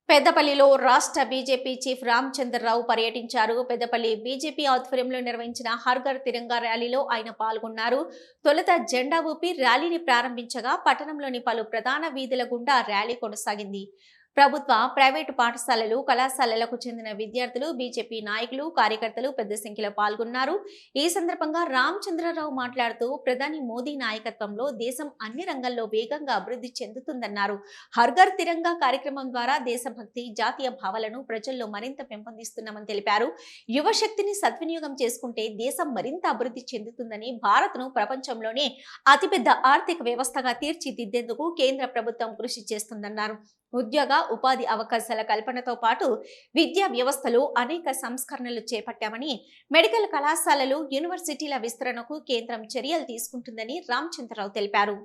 పెద్దపల్లిలో రాష్ట్ర BJP chief Ramachandra Rao పర్యటించారు. పెద్దపల్లి బీజేపీ ఆధ్వర్యంలో నిర్వహించిన హర్ ఘర్ తిరంగా ర్యాలీలో ఆయన పాల్గొన్నారు. తొలుత జెండా ఊపి ర్యాలీని ప్రారంభించగా పట్టణంలోని పలు ప్రధాన వీధుల గుండా ర్యాలీ కొనసాగింది. ప్రభుత్వ, ప్రైవేటు పాఠశాలలు, కళాశాలలకు చెందిన విద్యార్థులు, బీజేపీ నాయకులు, కార్యకర్తలు పెద్ద సంఖ్యలో పాల్గొన్నారు. ఈ సందర్భంగా రామచంద్రరావు మాట్లాడుతూ ప్రధాని మోదీ నాయకత్వంలో దేశం అన్ని రంగాల్లో వేగంగా అభివృద్ధి చెందుతుందన్నారు. హర్ ఘర్ తిరంగా కార్యక్రమం ద్వారా దేశభక్తి, జాతీయ భావాలను ప్రజల్లో మరింత పెంపొందిస్తున్నామని తెలిపారు. యువశక్తిని సద్వినియోగం చేసుకుంటే దేశం మరింత అభివృద్ధి చెందుతుందని, భారత్ను ప్రపంచంలోనే అతిపెద్ద ఆర్థిక వ్యవస్థగా తీర్చిదిద్దేందుకు కేంద్ర ప్రభుత్వం కృషి చేస్తుందన్నారు. ఉద్యోగ, ఉపాధి అవకాశాల కల్పనతో పాటు విద్యా వ్యవస్థలో అనేక సంస్కరణలు చేపట్టామని, మెడికల్ కళాశాలలు, యూనివర్సిటీల విస్తరణకు కేంద్రం చర్యలు తీసుకుంటుందని రామచంద్రరావు తెలిపారు.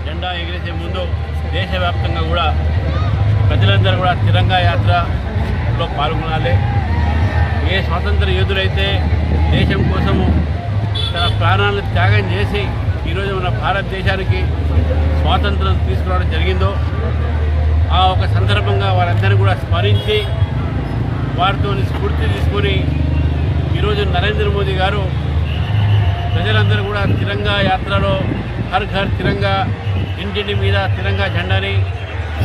జెండా ఎగిరేసే ముందు దేశవ్యాప్తంగా కూడా ప్రజలందరూ కూడా తిరంగా యాత్రలో పాల్గొనాలి. ఏ స్వాతంత్ర యోధులైతే దేశం కోసము తన ప్రాణాలను త్యాగం చేసి ఈరోజు మన భారతదేశానికి స్వాతంత్రం తీసుకురావడం జరిగిందో ఆ ఒక సందర్భంగా వారందరినీ కూడా స్మరించి వారితో స్ఫూర్తి తీసుకొని ఈరోజు నరేంద్ర మోదీ గారు ప్రజలందరూ కూడా తిరంగా యాత్రలో హర్ ఘర్ తిరంగా, ఇంటింటి మీద తిరంగా జెండాని,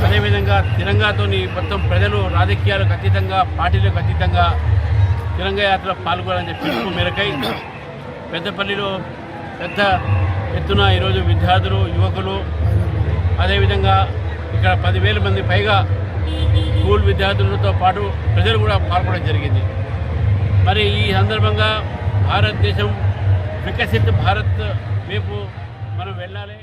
అదేవిధంగా తిరంగాతోని మొత్తం ప్రజలు రాజకీయాలకు అతీతంగా, పార్టీలకు అతీతంగా తిరంగా యాత్ర పాల్గొనాలని చెప్పి పిలుపు మేరకై పెద్దపల్లిలో పెద్ద ఎత్తున ఈరోజు విద్యార్థులు, యువకులు, అదేవిధంగా ఇక్కడ 10,000 మంది పైగా స్కూల్ విద్యార్థులతో పాటు ప్రజలు కూడా పాల్గొనడం జరిగింది. మరి ఈ సందర్భంగా భారతదేశం వికసిత్ భారత్ వైపు మనం వెళ్ళాలి.